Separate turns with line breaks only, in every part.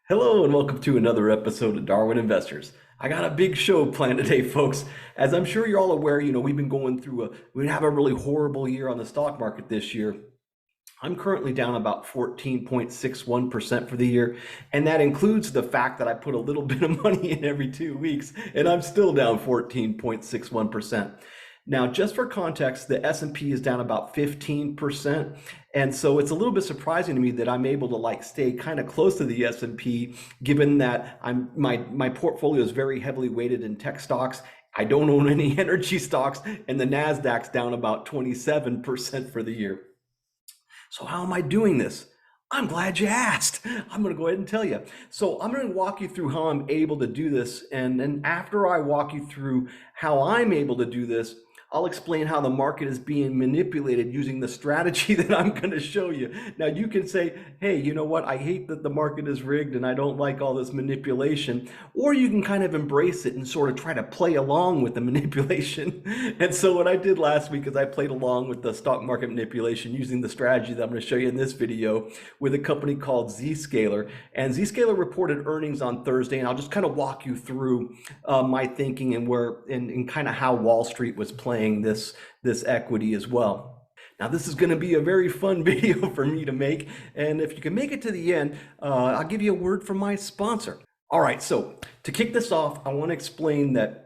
Hello and welcome to another episode of Darwin Investors. I got a big show planned today, folks. As I'm sure you're all aware, we've been going through we have a really horrible year on the stock market this year. I'm currently down about 14.61% for the year, and that includes the fact that I put a little bit of money in every 2 weeks, and I'm still down 14.61%. Now, just for context, the S&P is down about 15%, and so it's a little bit surprising to me that I'm able to stay kind of close to the S&P, given that my portfolio is very heavily weighted in tech stocks. I don't own any energy stocks, and the Nasdaq's down about 27% for the year. So how am I doing this? I'm glad you asked. I'm going to go ahead and tell you. So I'm going to walk you through how I'm able to do this. And then after I walk you through how I'm able to do this, I'll explain how the market is being manipulated using the strategy that I'm going to show you. Now you can say, hey, you know what? I hate that the market is rigged and I don't like all this manipulation. Or you can kind of embrace it and sort of try to play along with the manipulation. And so what I did last week is I played along with the stock market manipulation using the strategy that I'm going to show you in this video with a company called Zscaler. And Zscaler reported earnings on Thursday, and I'll just kind of walk you through my thinking and kind of how Wall Street was playing this equity as well. Now, this is going to be a very fun video for me to make, and if you can make it to the end, I'll give you a word from my sponsor. All right, so to kick this off, I want to explain that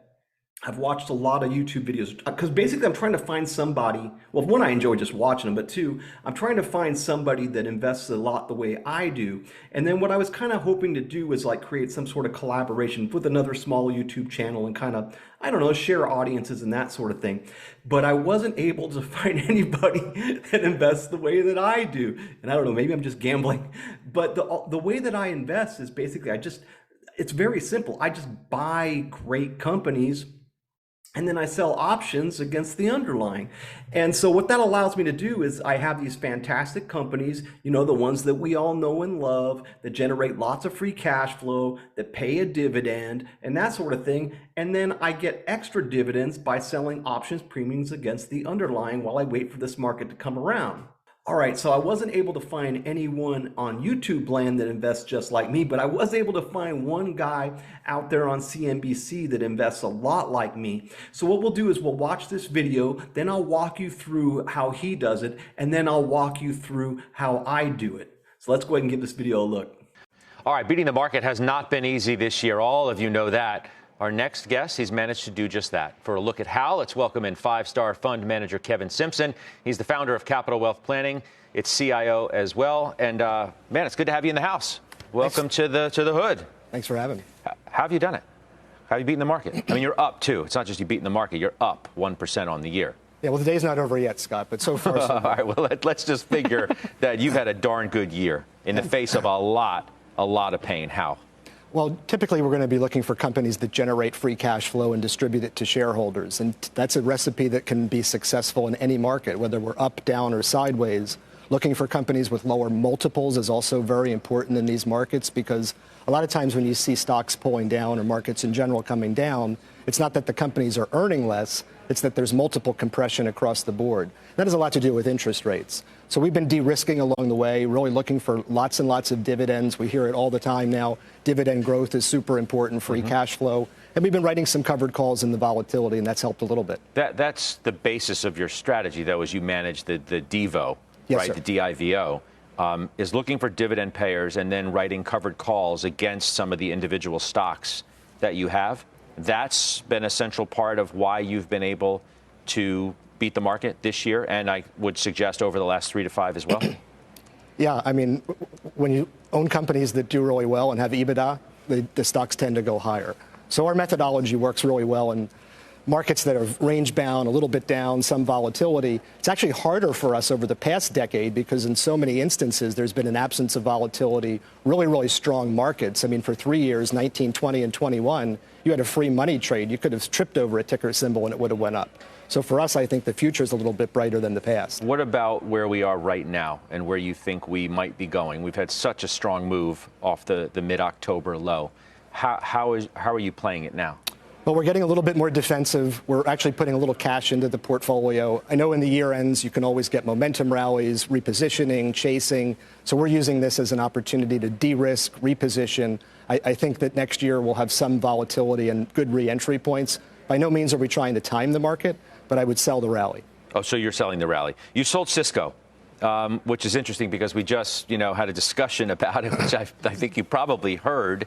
I've watched a lot of YouTube videos because basically I'm trying to find somebody, well, one, I enjoy just watching them, but two, I'm trying to find somebody that invests a lot the way I do. And then what I was kind of hoping to do was create some sort of collaboration with another small YouTube channel and kind of, I don't know, share audiences and that sort of thing. But I wasn't able to find anybody that invests the way that I do. And I don't know, maybe I'm just gambling. But the way that I invest is basically it's very simple. I just buy great companies and then I sell options against the underlying. And so what that allows me to do is I have these fantastic companies, the ones that we all know and love, that generate lots of free cash flow, that pay a dividend and that sort of thing. And then I get extra dividends by selling options premiums against the underlying while I wait for this market to come around. All right, so I wasn't able to find anyone on YouTube land that invests just like me, but I was able to find one guy out there on CNBC that invests a lot like me. So what we'll do is we'll watch this video, then I'll walk you through how he does it, and then I'll walk you through how I do it. So let's go ahead and give this video a look.
All right, beating the market has not been easy this year. All of you know that. Our next guest, he's managed to do just that. For a look at how, let's welcome in five-star fund manager Kevin Simpson. He's the founder of Capital Wealth Planning. It's CIO as well. And, man, it's good to have you in the house. Welcome to the hood.
Thanks for having me.
How have you done it? How have you beaten the market? I mean, you're up, too. It's not just you beating the market. You're up 1% on the year.
Yeah, well, the day's not over yet, Scott, but so far, so
All right, well, let's just figure that you've had a darn good year in the face of a lot of pain. How?
Well, typically we're going to be looking for companies that generate free cash flow and distribute it to shareholders. And that's a recipe that can be successful in any market, whether we're up, down, or sideways. Looking for companies with lower multiples is also very important in these markets because a lot of times when you see stocks pulling down or markets in general coming down, it's not that the companies are earning less, it's that there's multiple compression across the board. That has a lot to do with interest rates. So we've been de-risking along the way, really looking for lots and lots of dividends. We hear it all the time now. Dividend growth is super important, free cash flow. And we've been writing some covered calls in the volatility, and that's helped a little bit.
That's the basis of your strategy, though, as you manage the DIVO,
yes,
right?
Sir.
The DIVO. Is looking for dividend payers and then writing covered calls against some of the individual stocks that you have. That's been a central part of why you've been able to beat the market this year, and I would suggest over the last 3 to 5 as well.
Yeah, I mean, when you own companies that do really well and have EBITDA, the stocks tend to go higher. So our methodology works really well in markets that are range bound, a little bit down, some volatility. It's actually harder for us over the past decade because in so many instances there's been an absence of volatility, really, really strong markets. I mean, for 3 years, 19, 20, and 21, you had a free money trade. You could have tripped over a ticker symbol and it would have went up. So for us, I think the future is a little bit brighter than the past.
What about where we are right now and where you think we might be going? We've had such a strong move off the mid-October low. How are you playing it now?
Well, we're getting a little bit more defensive. We're actually putting a little cash into the portfolio. I know in the year ends, you can always get momentum rallies, repositioning, chasing. So we're using this as an opportunity to de-risk, reposition. I think that next year we'll have some volatility and good re-entry points. By no means are we trying to time the market, but I would sell the rally.
Oh, so you're selling the rally. You sold Cisco, which is interesting because we just, had a discussion about it, which I think you probably heard.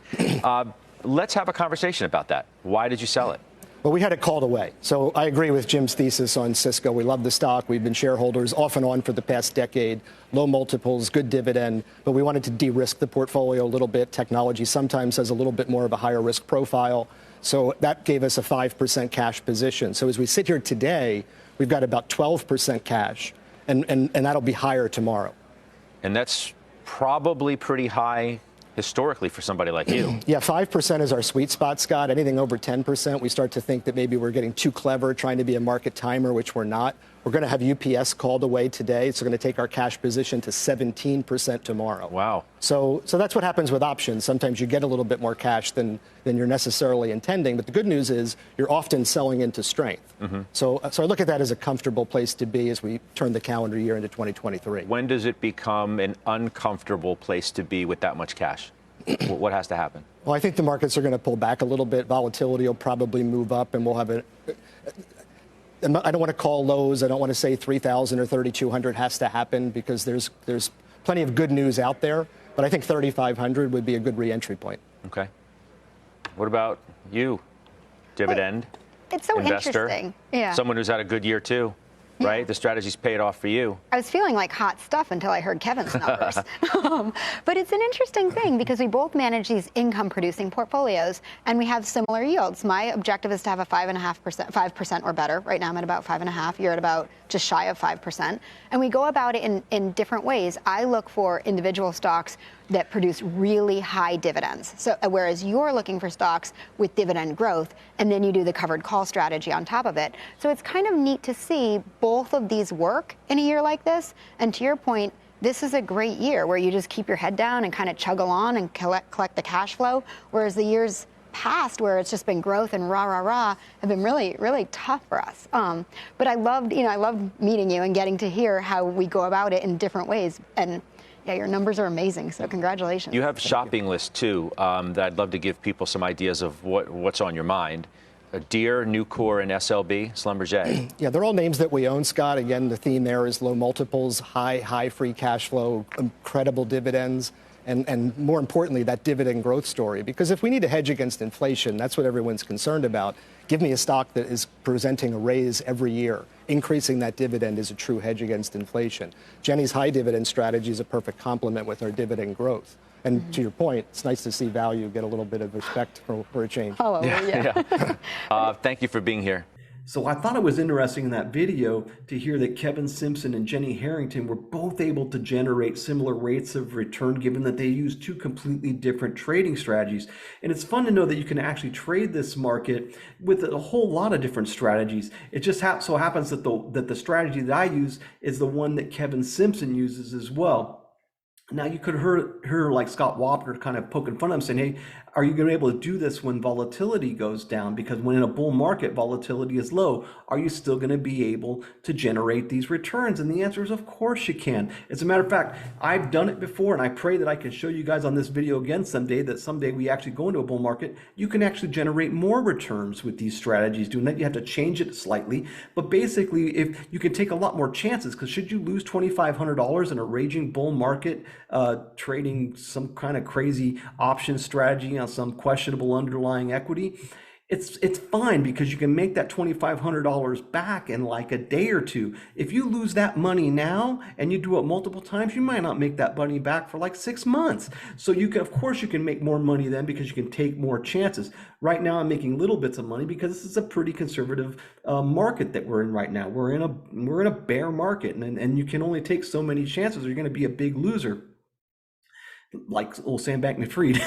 Let's have a conversation about that. Why did you sell it?
Well, we had it called away. So I agree with Jim's thesis on Cisco. We love the stock. We've been shareholders off and on for the past decade. Low multiples, good dividend. But we wanted to de-risk the portfolio a little bit. Technology sometimes has a little bit more of a higher risk profile. So that gave us a 5% cash position. So as we sit here today, we've got about 12% cash, and that'll be higher tomorrow.
And that's probably pretty high historically for somebody like you.
Yeah, 5% is our sweet spot, Scott. Anything over 10%, we start to think that maybe we're getting too clever trying to be a market timer, which we're not. We're going to have UPS called away today. It's going to take our cash position to 17% tomorrow.
Wow. So
that's what happens with options. Sometimes you get a little bit more cash than you're necessarily intending. But the good news is you're often selling into strength. Mm-hmm. So I look at that as a comfortable place to be as we turn the calendar year into 2023.
When does it become an uncomfortable place to be with that much cash? What has to happen?
Well, I think the markets are going to pull back a little bit. Volatility will probably move up, and we'll have I don't want to call lows. I don't want to say 3,000 or 3,200 has to happen because there's plenty of good news out there. But I think 3,500 would be a good re-entry point.
Okay. What about you? Dividend?
It's so
investor,
interesting. Yeah.
Someone who's had a good year too, right? Yeah. The strategy's paid off for you.
I was feeling like hot stuff until I heard Kevin's numbers. But it's an interesting thing because we both manage these income-producing portfolios, and we have similar yields. My objective is to have a 5.5%, 5% or better. Right now I'm at about 5.5%. You're at about just shy of 5%. And we go about it in different ways. I look for individual stocks that produce really high dividends. So whereas you're looking for stocks with dividend growth, and then you do the covered call strategy on top of it. So it's kind of neat to see both of these work in a year like this. And to your point, this is a great year where you just keep your head down and kind of chug along and collect the cash flow. Whereas the years past, where it's just been growth and rah, have been really, really tough for us. But I loved meeting you and getting to hear how we go about it in different ways. And yeah, your numbers are amazing, so congratulations.
You have a shopping list, too, that I'd love to give people some ideas of what's on your mind. Deere, Nucor, and SLB, Schlumberger.
Yeah, they're all names that we own, Scott. Again, the theme there is low multiples, high free cash flow, incredible dividends, and more importantly, that dividend growth story. Because if we need to hedge against inflation, that's what everyone's concerned about. Give me a stock that is presenting a raise every year. Increasing that dividend is a true hedge against inflation. Jenny's high dividend strategy is a perfect complement with our dividend growth. And to your point, it's nice to see value get a little bit of respect for a change.
Oh, yeah.
Thank you for being here.
So I thought it was interesting in that video to hear that Kevin Simpson and Jenny Harrington were both able to generate similar rates of return, given that they use two completely different trading strategies. And it's fun to know that you can actually trade this market with a whole lot of different strategies. It just so happens that the strategy that I use is the one that Kevin Simpson uses as well. Now, you could hear like Scott Wapner kind of poking fun at him, saying, hey, are you going to be able to do this when volatility goes down? Because when in a bull market, volatility is low. Are you still going to be able to generate these returns? And the answer is, of course you can. As a matter of fact, I've done it before, and I pray that I can show you guys on this video again someday, that someday we actually go into a bull market, you can actually generate more returns with these strategies. Doing that, you have to change it slightly. But basically, if you can take a lot more chances, because should you lose $2,500 in a raging bull market, trading some kind of crazy option strategy on some questionable underlying equity, it's fine, because you can make that $2,500 back in like a day or two. If you lose that money now and you do it multiple times, you might not make that money back for like 6 months. So you can, of course, you can make more money then because you can take more chances. Right now, I'm making little bits of money because this is a pretty conservative market that we're in right now. We're in a bear market, and you can only take so many chances or you're going to be a big loser. Like old Sam Bankman-Fried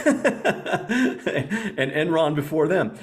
and Enron before them.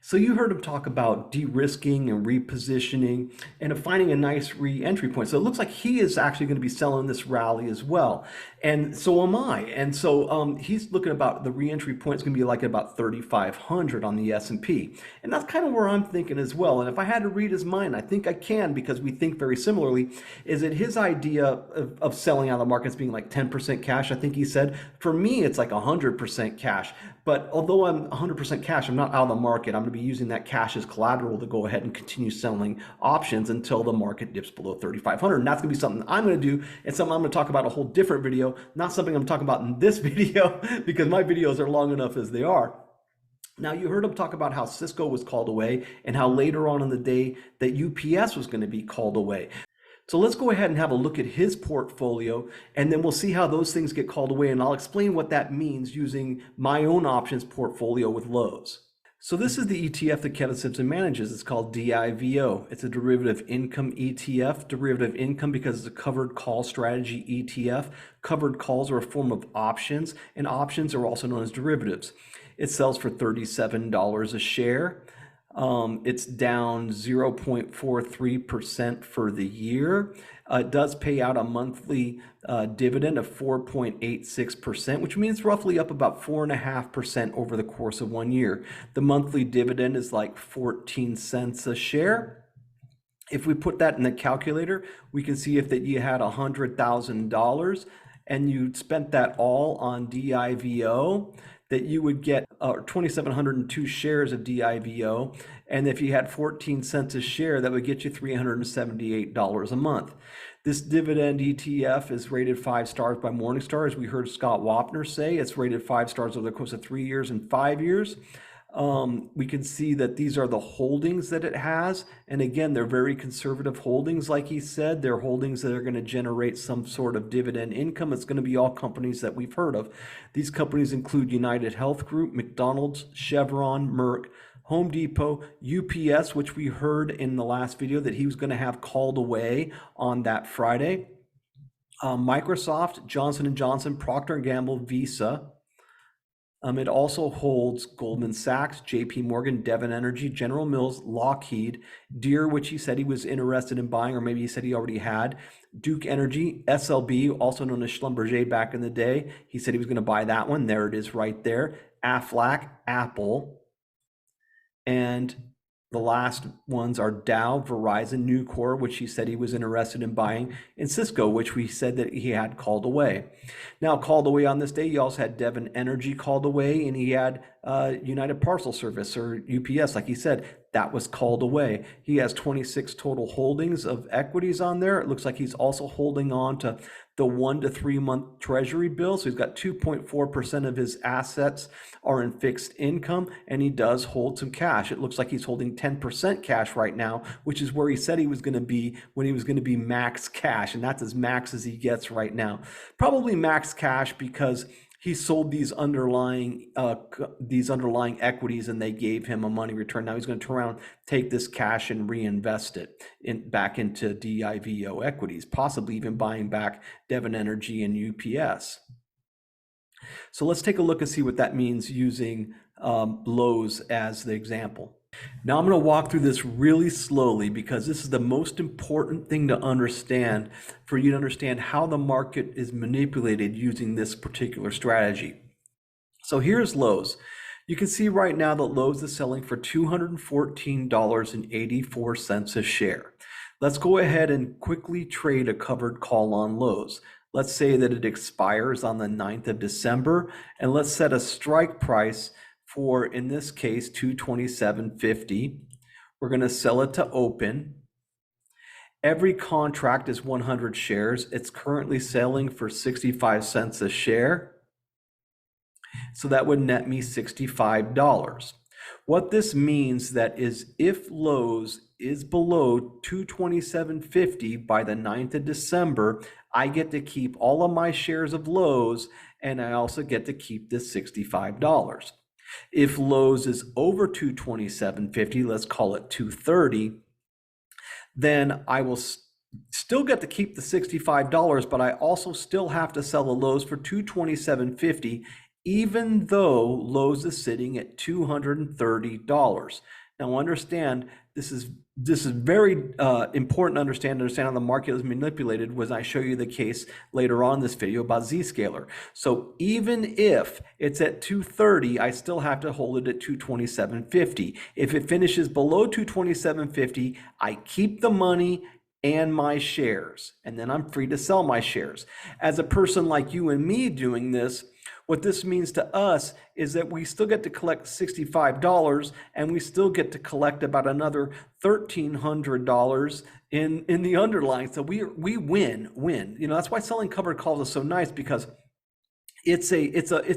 So you heard him talk about de-risking and repositioning and finding a nice re-entry point. So it looks like he is actually going to be selling this rally as well. And so am I. And so he's looking about the re-entry point is going to be like about 3,500 on the S&P. And that's kind of where I'm thinking as well. And if I had to read his mind, I think I can because we think very similarly, is that his idea of selling out of the markets being like 10% cash, I think he said. For me, it's like 100% cash. But although I'm 100% cash, I'm not out of the market. I'm going to be using that cash as collateral to go ahead and continue selling options until the market dips below 3,500. And that's going to be something I'm going to do. It's something I'm going to talk about a whole different video, not something I'm talking about in this video because my videos are long enough as they are. Now, you heard him talk about how Cisco was called away and how later on in the day that UPS was going to be called away. So let's go ahead and have a look at his portfolio, and then we'll see how those things get called away, and I'll explain what that means using my own options portfolio with Lowe's. So this is the ETF that Kevin Simpson manages. It's called DIVO. It's a derivative income ETF. Derivative income because it's a covered call strategy ETF. Covered calls are a form of options, and options are also known as derivatives. It sells for $37 a share. It's down 0.43% for the year. It does pay out a monthly dividend of 4.86%, which means roughly up about 4.5% over the course of 1 year. The monthly dividend is like 14 cents a share. If we put that in the calculator, we can see if that you had $100,000 and you spent that all on DIVO, that you would get 2,702 shares of DIVO. And if you had 14 cents a share, that would get you $378 a month. This dividend ETF is rated 5 stars by Morningstar. As we heard Scott Wapner say, it's rated 5 stars over the course of 3 years and 5 years. We can see that these are the holdings that it has. And again, they're very conservative holdings. Like he said, they're holdings that are going to generate some sort of dividend income. It's going to be all companies that we've heard of. These companies include United Health Group, McDonald's, Chevron, Merck, Home Depot, UPS, which we heard in the last video that he was going to have called away on that Friday. Microsoft, Johnson & Johnson, Procter & Gamble, Visa. It also holds Goldman Sachs, JP Morgan, Devon Energy, General Mills, Lockheed, Deere, which he said he was interested in buying, or maybe he said he already had, Duke Energy, SLB, also known as Schlumberger back in the day. He said he was going to buy that one. There it is right there. Aflac, Apple, and the last ones are Dow, Verizon, Nucor, which he said he was interested in buying, and Cisco, which we said that he had called away. Now, called away on this day, he also had Devon Energy called away, and he had United Parcel Service, or UPS, like he said, that was called away. He has 26 total holdings of equities on there. It looks like he's also holding on to the 1 to 3 month treasury bill. So he's got 2.4% of his assets are in fixed income, and he does hold some cash. It looks like he's holding 10% cash right now, which is where he said he was going to be when he was going to be max cash. And that's as max as he gets right now. Probably max cash because he sold these underlying equities and they gave him a money return. Now he's going to turn around, take this cash and reinvest it back into DIVO equities, possibly even buying back Devon Energy and UPS. So let's take a look and see what that means using Lowe's as the example. Now I'm going to walk through this really slowly because this is the most important thing to understand for you to understand how the market is manipulated using this particular strategy. So here's Lowe's. You can see right now that Lowe's is selling for $214.84 a share. Let's go ahead and quickly trade a covered call on Lowe's. Let's say that it expires on the 9th of December, and let's set a strike price for, in this case, $227.50. We're going to sell it to open. Every contract is 100 shares. It's currently selling for 65 cents a share. So that would net me $65. What this means that is if Lowe's is below $227.50 by the 9th of December, I get to keep all of my shares of Lowe's, and I also get to keep this $65. If Lowe's is over $227.50, let's call it $230, then I will still get to keep the $65, but I also still have to sell the Lowe's for $227.50 even though Lowe's is sitting at $230. Now understand, this is very important to understand how the market is manipulated when I show you the case later on in this video about Zscaler. So even if it's at 230, I still have to hold it at 227.50. If it finishes below 227.50, I keep the money and my shares, and then I'm free to sell my shares. As a person like you and me doing this, what this means to us is that we still get to collect $65, and we still get to collect about another $1,300 in the underlying. So we win. You know, that's why selling covered calls is so nice, because it's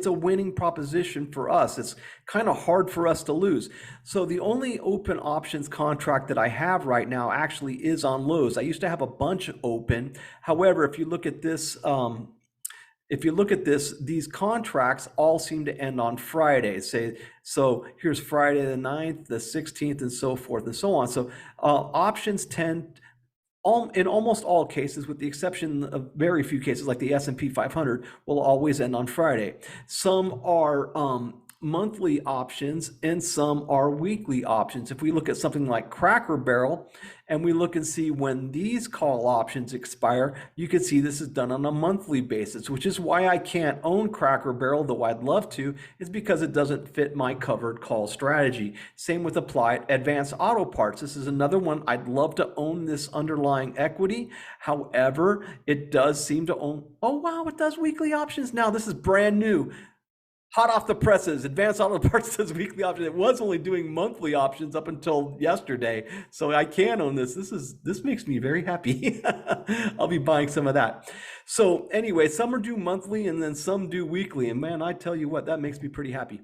a winning proposition for us. It's kind of hard for us to lose. So the only open options contract that I have right now actually is on Lowe's. I used to have a bunch open. However, if you look at this, these contracts all seem to end on Friday. So here's Friday the 9th, the 16th, and so forth and so on. So options tend, in almost all cases, with the exception of very few cases like the S&P 500, will always end on Friday. Some are monthly options and some are weekly options. If we look at something like Cracker Barrel and we look and see when these call options expire, you can see this is done on a monthly basis, which is why I can't own Cracker Barrel, though I'd love to, is because it doesn't fit my covered call strategy. Same with Applied Advanced Auto Parts. This is another one. I'd love to own this underlying equity. However, it does seem to own, oh wow, it does weekly options now. This is brand new. Hot off the presses, Advanced Auto Parts does weekly options. It was only doing monthly options up until yesterday, so I can own this. This makes me very happy. I'll be buying some of that. So anyway, some are due monthly and then some do weekly, and man, I tell you what, that makes me pretty happy.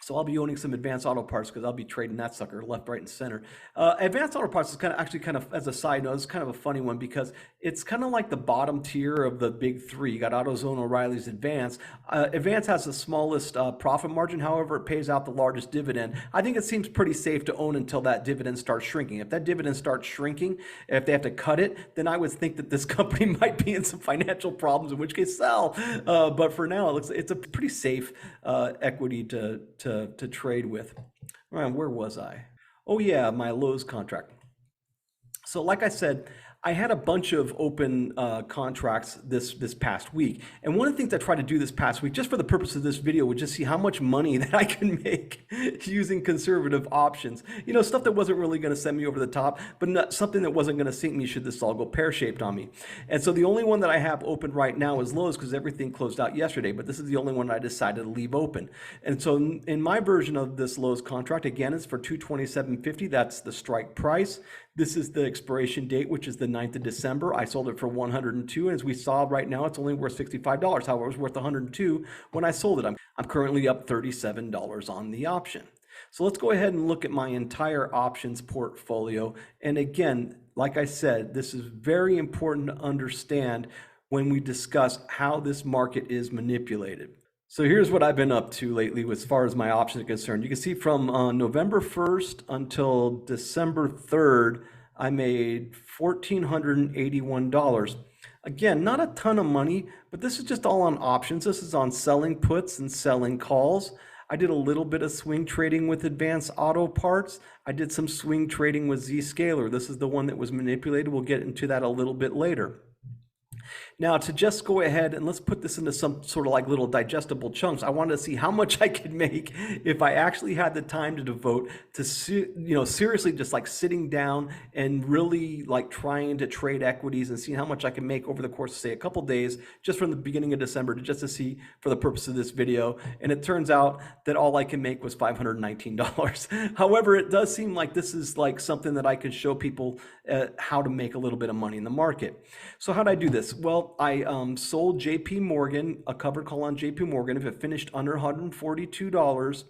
So I'll be owning some Advanced Auto Parts because I'll be trading that sucker left, right, and center. Advanced Auto Parts is kind of, as a side note, it's kind of a funny one because it's kind of like the bottom tier of the big three. You got AutoZone, O'Reilly's, Advance. Advance has the smallest profit margin. However, it pays out the largest dividend. I think it seems pretty safe to own until that dividend starts shrinking. If that dividend starts shrinking, if they have to cut it, then I would think that this company might be in some financial problems, in which case sell. But for now, it's a pretty safe equity to trade with. All right, where was I? Oh yeah, my Lowe's contract. So like I said, I had a bunch of open contracts this past week. And one of the things I tried to do this past week, just for the purpose of this video, was just see how much money that I can make using conservative options. You know, stuff that wasn't really going to send me over the top, but not something that wasn't going to sink me should this all go pear-shaped on me. And so the only one that I have open right now is Lowe's because everything closed out yesterday, but this is the only one I decided to leave open. And so in my version of this Lowe's contract, again, it's for $227.50. That's the strike price. This is the expiration date, which is the 9th of December. I sold it for $102, and as we saw right now, it's only worth $65. However, it was worth $102 when I sold it. I'm currently up $37 on the option. So let's go ahead and look at my entire options portfolio. And again, like I said, this is very important to understand when we discuss how this market is manipulated. So here's what I've been up to lately as far as my options are concerned. You can see from November 1st until December 3rd, I made $1,481. Again, not a ton of money, but this is just all on options. This is on selling puts and selling calls. I did a little bit of swing trading with Advanced Auto Parts. I did some swing trading with Zscaler. This is the one that was manipulated. We'll get into that a little bit later. Now, to just go ahead and let's put this into some sort of like little digestible chunks. I wanted to see how much I could make if I actually had the time to devote to, seriously just like sitting down and really like trying to trade equities and seeing how much I can make over the course of, say, a couple days, just from the beginning of December just to see for the purpose of this video. And it turns out that all I can make was $519. However, it does seem like this is like something that I can show people how to make a little bit of money in the market. So how did I do this? Well, I sold JP Morgan, a covered call on JP Morgan. If it finished under $142,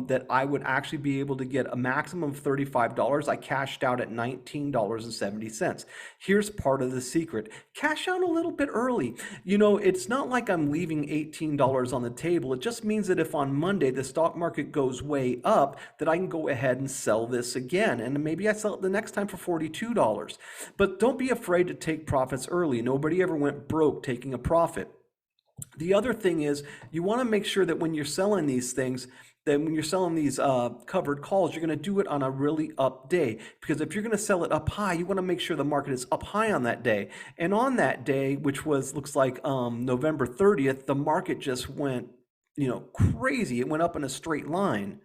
that I would actually be able to get a maximum of $35. I cashed out at $19.70. Here's part of the secret. Cash out a little bit early. You know, it's not like I'm leaving $18 on the table. It just means that if on Monday the stock market goes way up, that I can go ahead and sell this again. And maybe I sell it the next time for $42. But don't be afraid to take profits early. Nobody ever went broke taking a profit. The other thing is you want to make sure that when you're selling these things, that when you're selling these covered calls, you're going to do it on a really up day. Because if you're going to sell it up high, you want to make sure the market is up high on that day. And on that day, which was looks like November 30th, the market just went, crazy. It went up in a straight line.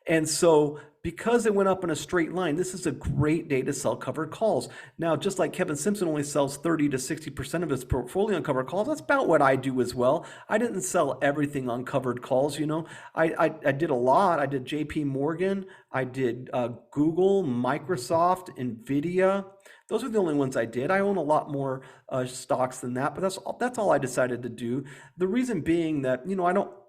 And so because it went up in a straight line, this is a great day to sell covered calls. Now, just like Kevin Simpson only sells 30 to 60% of his portfolio on covered calls, that's about what I do as well. I didn't sell everything on covered calls, I did a lot. I did JP Morgan, I did Google, Microsoft, Nvidia. Those are the only ones I did. I own a lot more stocks than that, but that's all I decided to do. The reason being that,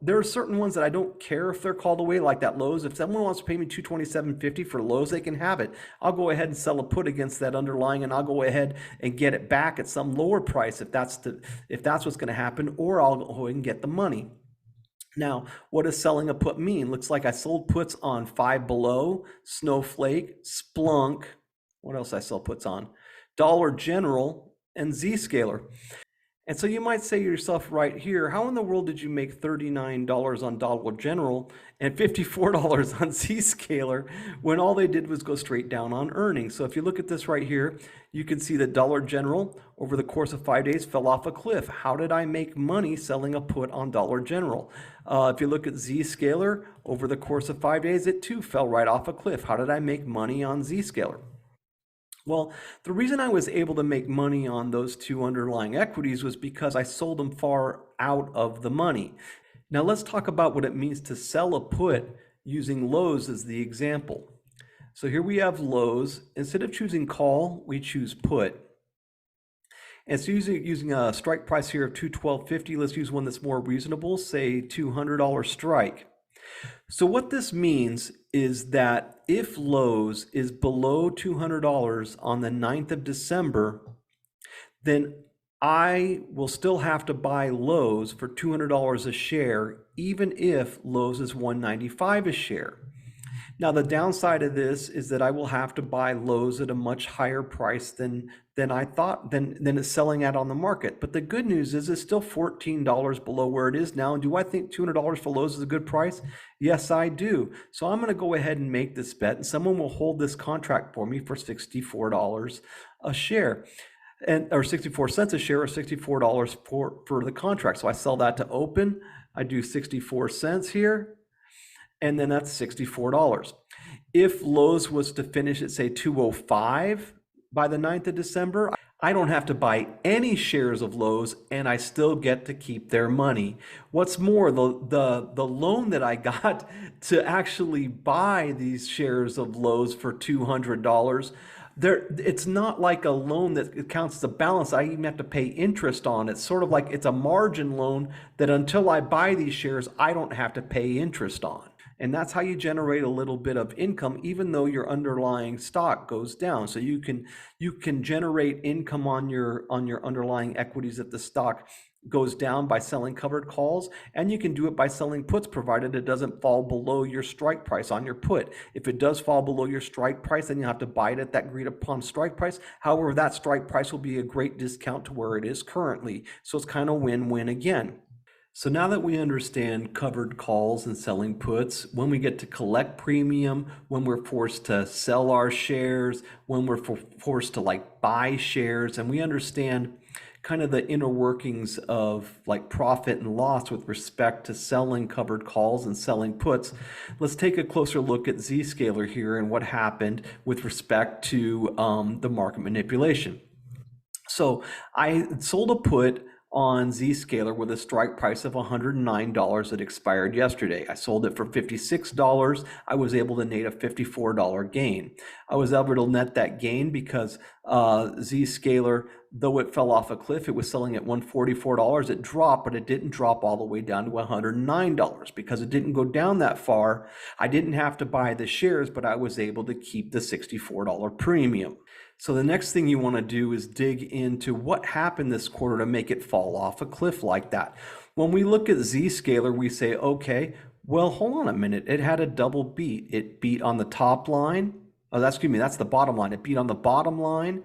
there are certain ones that I don't care if they're called away, like that Lowe's. If someone wants to pay me $227.50 for Lowe's, they can have it. I'll go ahead and sell a put against that underlying, and I'll go ahead and get it back at some lower price if that's what's going to happen, or I'll go ahead and get the money. Now, what does selling a put mean? Looks like I sold puts on Five Below, Snowflake, Splunk. What else I sell puts on? Dollar General and Zscaler. And so you might say to yourself right here, how in the world did you make $39 on Dollar General and $54 on Zscaler when all they did was go straight down on earnings? So if you look at this right here, you can see that Dollar General over the course of 5 days fell off a cliff. How did I make money selling a put on Dollar General? If you look at Zscaler over the course of 5 days, it too fell right off a cliff. How did I make money on Zscaler? Well, the reason I was able to make money on those two underlying equities was because I sold them far out of the money. Now let's talk about what it means to sell a put using Lowe's as the example. So here we have Lowe's. Instead of choosing call, we choose put. And so using a strike price here of $212.50, let's use one that's more reasonable, say $200 strike. So what this means is that if Lowe's is below $200 on the 9th of December, then I will still have to buy Lowe's for $200 a share, even if Lowe's is $195 a share. Now, the downside of this is that I will have to buy Lowe's at a much higher price than I thought, than it's selling at on the market. But the good news is it's still $14 below where it is now. And do I think $200 for Lowe's is a good price? Yes, I do. So I'm going to go ahead and make this bet, and someone will hold this contract for me for $64 a share. Or 64 cents a share, or $64 for the contract. So I sell that to open. I do 64 cents here, and then that's $64. If Lowe's was to finish at, say, 205 by the 9th of December, I don't have to buy any shares of Lowe's, and I still get to keep their money. What's more, the loan that I got to actually buy these shares of Lowe's for $200, it's not like a loan that counts as a balance. I even have to pay interest on. It's sort of like it's a margin loan that until I buy these shares, I don't have to pay interest on. And that's how you generate a little bit of income, even though your underlying stock goes down. So you can generate income on your underlying equities if the stock goes down by selling covered calls, and you can do it by selling puts, provided it doesn't fall below your strike price on your put. If it does fall below your strike price, then you have to buy it at that agreed upon strike price. However, that strike price will be a great discount to where it is currently. So it's kind of win-win again. So now that we understand covered calls and selling puts, when we get to collect premium, when we're forced to sell our shares, when we're forced to buy shares, and we understand kind of the inner workings of profit and loss with respect to selling covered calls and selling puts, let's take a closer look at Zscaler here and what happened with respect to the market manipulation. So I sold a put on Zscaler with a strike price of $109 that expired yesterday. I sold it for $56. I was able to net a $54 gain. I was able to net that gain because Zscaler, though it fell off a cliff, it was selling at $144. It dropped, but it didn't drop all the way down to $109 because it didn't go down that far. I didn't have to buy the shares, but I was able to keep the $64 premium. So the next thing you want to do is dig into what happened this quarter to make it fall off a cliff like that. When we look at Zscaler, we say, okay, well, hold on a minute. It had a double beat. It beat on the top line. Oh, that's the bottom line. It beat on the bottom line.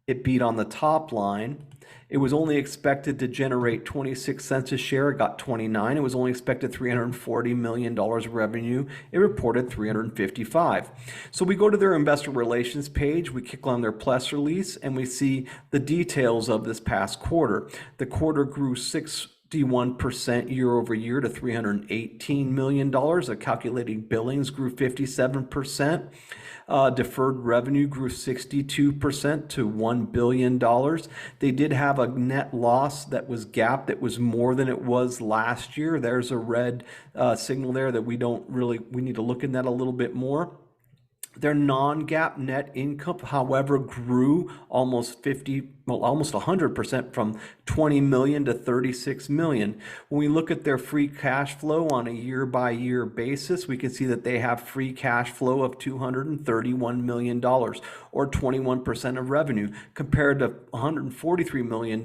It beat on the top line. It was only expected to generate 26 cents a share. It got 29. It was only expected $340 million of revenue. It reported 355. So we go to their investor relations page, we click on their press release, and we see the details of this past quarter. The quarter grew 61% year over year to $318 million. The calculated billings grew 57%. Deferred revenue grew 62% to $1 billion. They did have a net loss that was GAAP that was more than it was last year. There's a red signal there that we need to look in that a little bit more. Their non-GAAP net income, however, grew almost 100% from 20 million to 36 million. When we look at their free cash flow on a year-by-year basis, we can see that they have free cash flow of $231 million, or 21% of revenue, compared to $143 million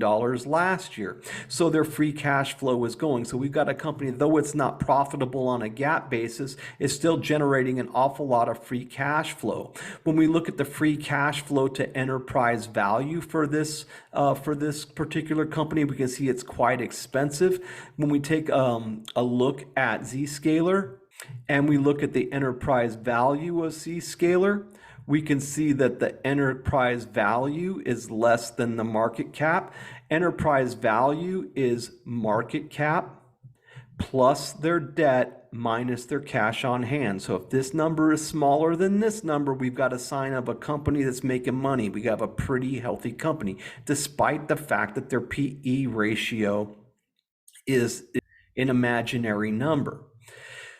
last year. So their free cash flow is going. So we've got a company, though it's not profitable on a GAAP basis, is still generating an awful lot of free cash flow. When we look at the free cash flow to enterprise value for this particular company, we can see it's quite expensive. When we take a look at Zscaler and we look at the enterprise value of Zscaler, we can see that the enterprise value is less than the market cap. Enterprise value is market cap plus their debt minus their cash on hand. So if this number is smaller than this number, we've got a sign of a company that's making money. We have a pretty healthy company, despite the fact that their PE ratio is an imaginary number.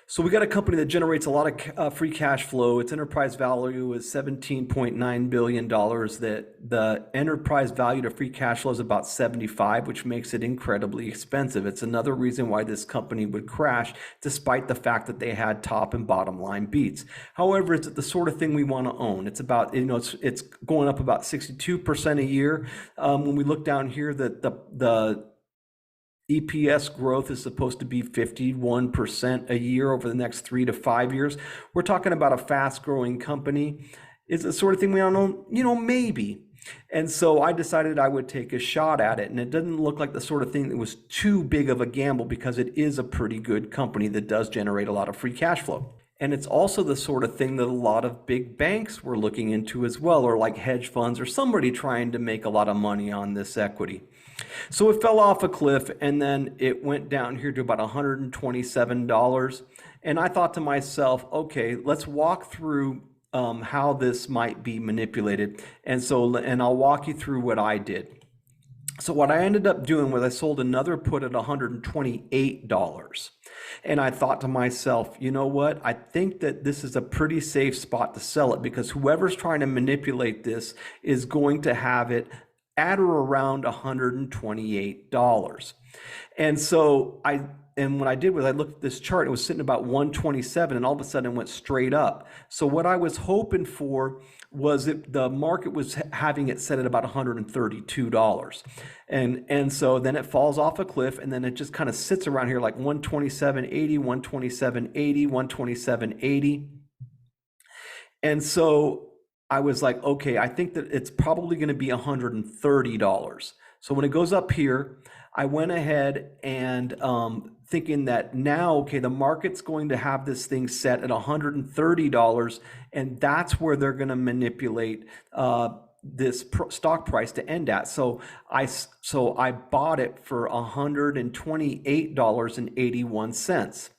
So we got a company that generates a lot of free cash flow. Its enterprise value is $17.9 billion. The enterprise value to free cash flow is about 75, which makes it incredibly expensive. It's another reason why this company would crash, despite the fact that they had top and bottom line beats. However, it's the sort of thing we want to own. It's about, it's going up about 62% a year. When we look down here, the EPS growth is supposed to be 51% a year over the next 3 to 5 years. We're talking about a fast-growing company. Is the sort of thing we don't know? Maybe. And so I decided I would take a shot at it. And it doesn't look like the sort of thing that was too big of a gamble, because it is a pretty good company that does generate a lot of free cash flow. And it's also the sort of thing that a lot of big banks were looking into as well, or like hedge funds or somebody trying to make a lot of money on this equity. So it fell off a cliff, and then it went down here to about $127. And I thought to myself, okay, let's walk through how this might be manipulated. And I'll walk you through what I did. So what I ended up doing was I sold another put at $128. And I thought to myself, you know what? I think that this is a pretty safe spot to sell it, because whoever's trying to manipulate this is going to have it at or around $128. And so what I did was I looked at this chart. It was sitting about 127, and all of a sudden it went straight up. So what I was hoping for was that the market was having it set at about $132. And so then it falls off a cliff, and then it just kind of sits around here like 127.80, 127.80, 127.80. And so I was like, okay, I think that it's probably going to be $130. So when it goes up here, I went ahead and thinking that now, okay, the market's going to have this thing set at $130, and that's where they're going to manipulate this stock price to end at. So I bought it for $128.81.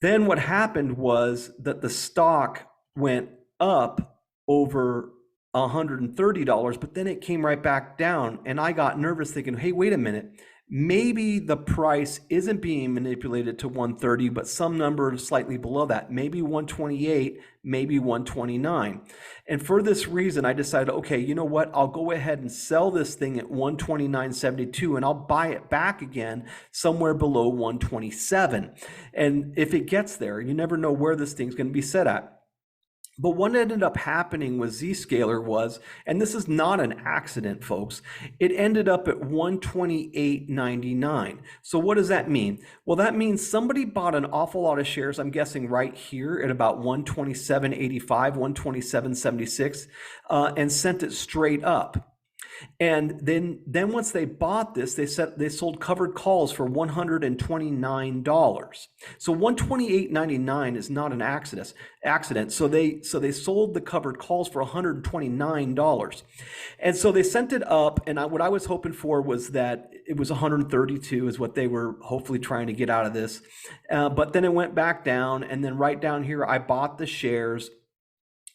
Then what happened was that the stock went up over $130, but then it came right back down, and I got nervous thinking, hey, wait a minute, maybe the price isn't being manipulated to 130, but some number slightly below that, maybe 128, maybe 129. And for this reason, I decided, okay, you know what, I'll go ahead and sell this thing at 129.72, and I'll buy it back again somewhere below 127. And if it gets there, you never know where this thing's going to be set at. But what ended up happening with Zscaler was, and this is not an accident, folks, it ended up at 128.99. So what does that mean? Well, that means somebody bought an awful lot of shares, I'm guessing right here at about 127.85, 127.76, and sent it straight up. And then once they bought this, they sold covered calls for $129. So 128.99 is not an accident. So they sold the covered calls for $129. And so they sent it up, and what I was hoping for was that it was 132 is what they were hopefully trying to get out of this. But then it went back down, and then right down here I bought the shares,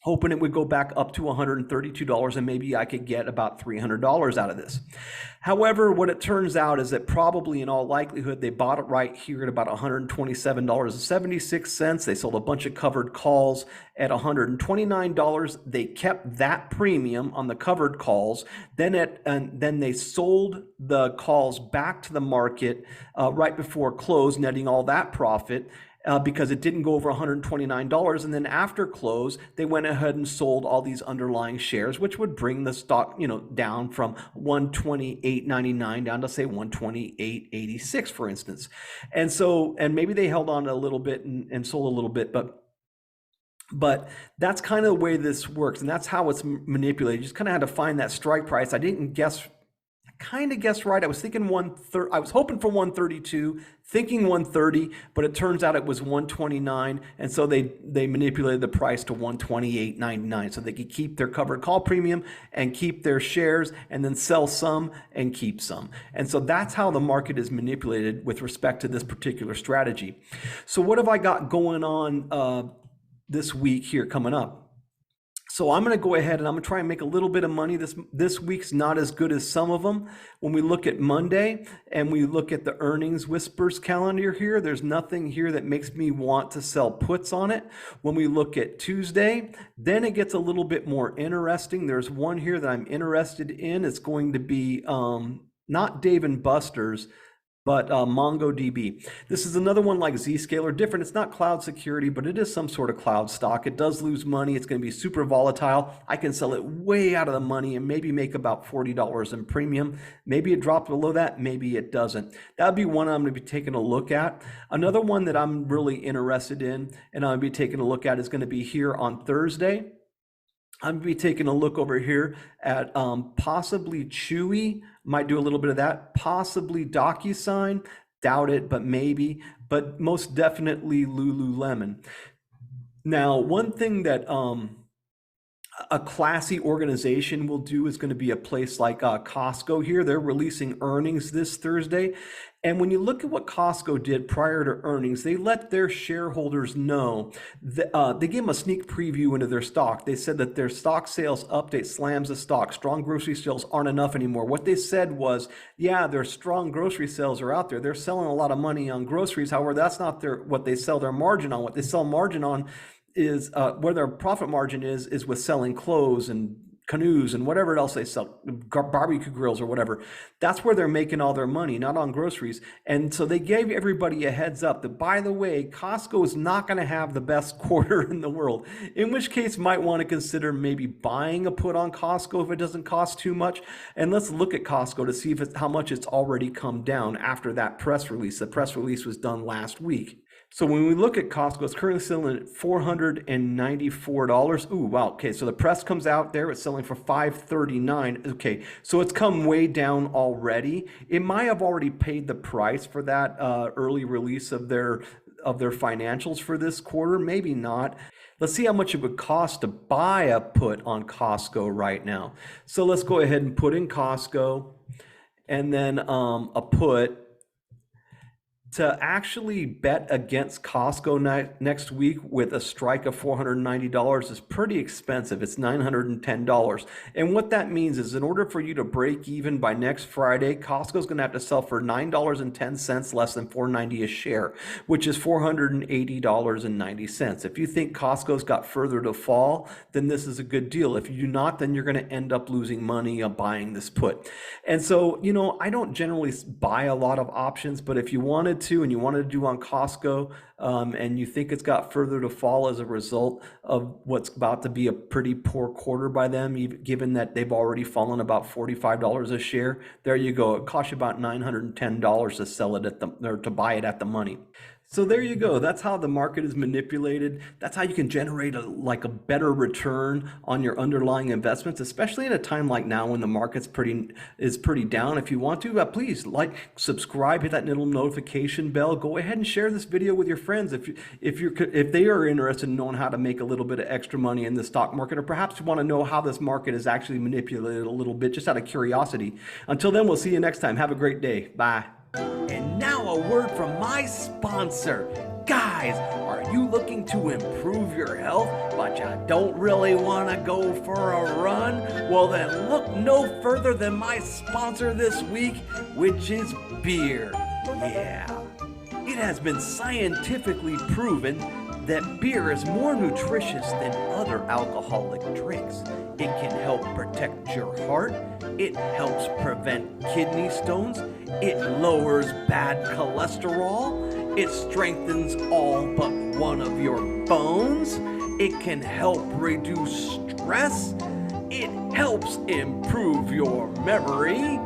hoping it would go back up to $132 and maybe I could get about $300 out of this. However, what it turns out is that probably in all likelihood, they bought it right here at about $127.76. They sold a bunch of covered calls at $129. They kept that premium on the covered calls. Then they sold the calls back to the market right before close, netting all that profit. Because it didn't go over $129. And then after close, they went ahead and sold all these underlying shares, which would bring the stock, down from 128.99 down to say 128.86, for instance. And maybe they held on a little bit and sold a little bit, but that's kind of the way this works. And that's how it's manipulated. You just kind of had to find that strike price. I kind of guessed right. I was thinking I was hoping for 132, thinking 130, but it turns out it was 129, and so they manipulated the price to 128.99 so they could keep their covered call premium and keep their shares, and then sell some and keep some. And so that's how the market is manipulated with respect to this particular strategy. So what have I got going on this week here coming up? So I'm going to go ahead and I'm going to try and make a little bit of money. This week's not as good as some of them. When we look at Monday and we look at the earnings whispers calendar here, there's nothing here that makes me want to sell puts on it. When we look at Tuesday, then it gets a little bit more interesting. There's one here that I'm interested in. It's going to be not Dave & Buster's, but MongoDB. This is another one like Zscaler, different. It's not cloud security, but it is some sort of cloud stock. It does lose money. It's going to be super volatile. I can sell it way out of the money and maybe make about $40 in premium. Maybe it dropped below that. Maybe it doesn't. That would be one I'm going to be taking a look at. Another one that I'm really interested in and I'll be taking a look at is going to be here on Thursday. I'm going to be taking a look over here at possibly Chewy, might do a little bit of that, possibly DocuSign, doubt it, but maybe, but most definitely Lululemon. Now, one thing that a classy organization will do is going to be a place like Costco here. They're releasing earnings this Thursday. And when you look at what Costco did prior to earnings, they let their shareholders know that they gave them a sneak preview into their stock. They said that their stock sales update slams the stock. Strong grocery sales aren't enough anymore. What they said was, yeah, their strong grocery sales are out there. They're selling a lot of money on groceries. However, that's not what they sell their margin on. What they sell margin on is where their profit margin is with selling clothes and canoes and whatever else they sell, barbecue grills or whatever. That's where they're making all their money, not on groceries. And so they gave everybody a heads up that, by the way, Costco is not going to have the best quarter in the world, in which case might want to consider maybe buying a put on Costco if it doesn't cost too much. And let's look at Costco to see how much it's already come down after that press release. The press release was done last week. So when we look at Costco, it's currently selling at $494. Ooh, wow. Okay, so the press comes out there. It's selling for $539. Okay, so it's come way down already. It might have already paid the price for that early release of their financials for this quarter. Maybe not. Let's see how much it would cost to buy a put on Costco right now. So let's go ahead and put in Costco and then a put. To actually bet against Costco next week with a strike of $490 is pretty expensive. It's $910. And what that means is in order for you to break even by next Friday, Costco's going to have to sell for $9.10 less than $4.90 a share, which is $480.90. If you think Costco's got further to fall, then this is a good deal. If you do not, then you're going to end up losing money buying this put. And so, I don't generally buy a lot of options, but if you wanted wanted to, and you wanted to do on Costco, and you think it's got further to fall as a result of what's about to be a pretty poor quarter by them, given that they've already fallen about $45 a share, there you go. It costs you about $910 to sell it or to buy it at the money. So there you go. That's how the market is manipulated. That's how you can generate a better return on your underlying investments, especially in a time like now when the market's pretty down. If you want to, please subscribe, hit that little notification bell. Go ahead and share this video with your friends if they are interested in knowing how to make a little bit of extra money in the stock market, or perhaps you want to know how this market is actually manipulated a little bit, just out of curiosity. Until then, we'll see you next time. Have a great day. Bye. And now a word from my sponsor. Guys, are you looking to improve your health, but you don't really want to go for a run? Well, then look no further than my sponsor this week, which is beer. Yeah. It has been scientifically proven that beer is more nutritious than other alcoholic drinks. It can help protect your heart. It helps prevent kidney stones. It lowers bad cholesterol. It strengthens all but one of your bones. It can help reduce stress. It helps improve your memory.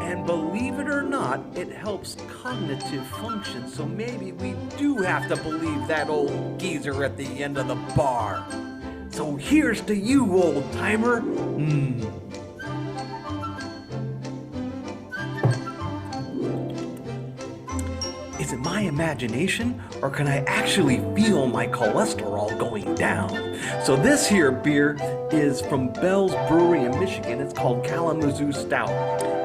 And believe it or not, it helps cognitive function. So maybe we do have to believe that old geezer at the end of the bar. So here's to you, old timer. Is it my imagination, or can I actually feel my cholesterol going down? So this here beer is from Bell's Brewery in Michigan. It's called Kalamazoo Stout.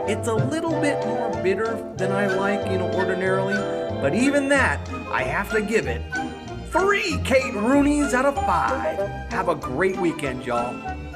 It's a little bit more bitter than I like, ordinarily, but even that, I have to give it 3 Kate Rooney's out of 5. Have a great weekend, y'all.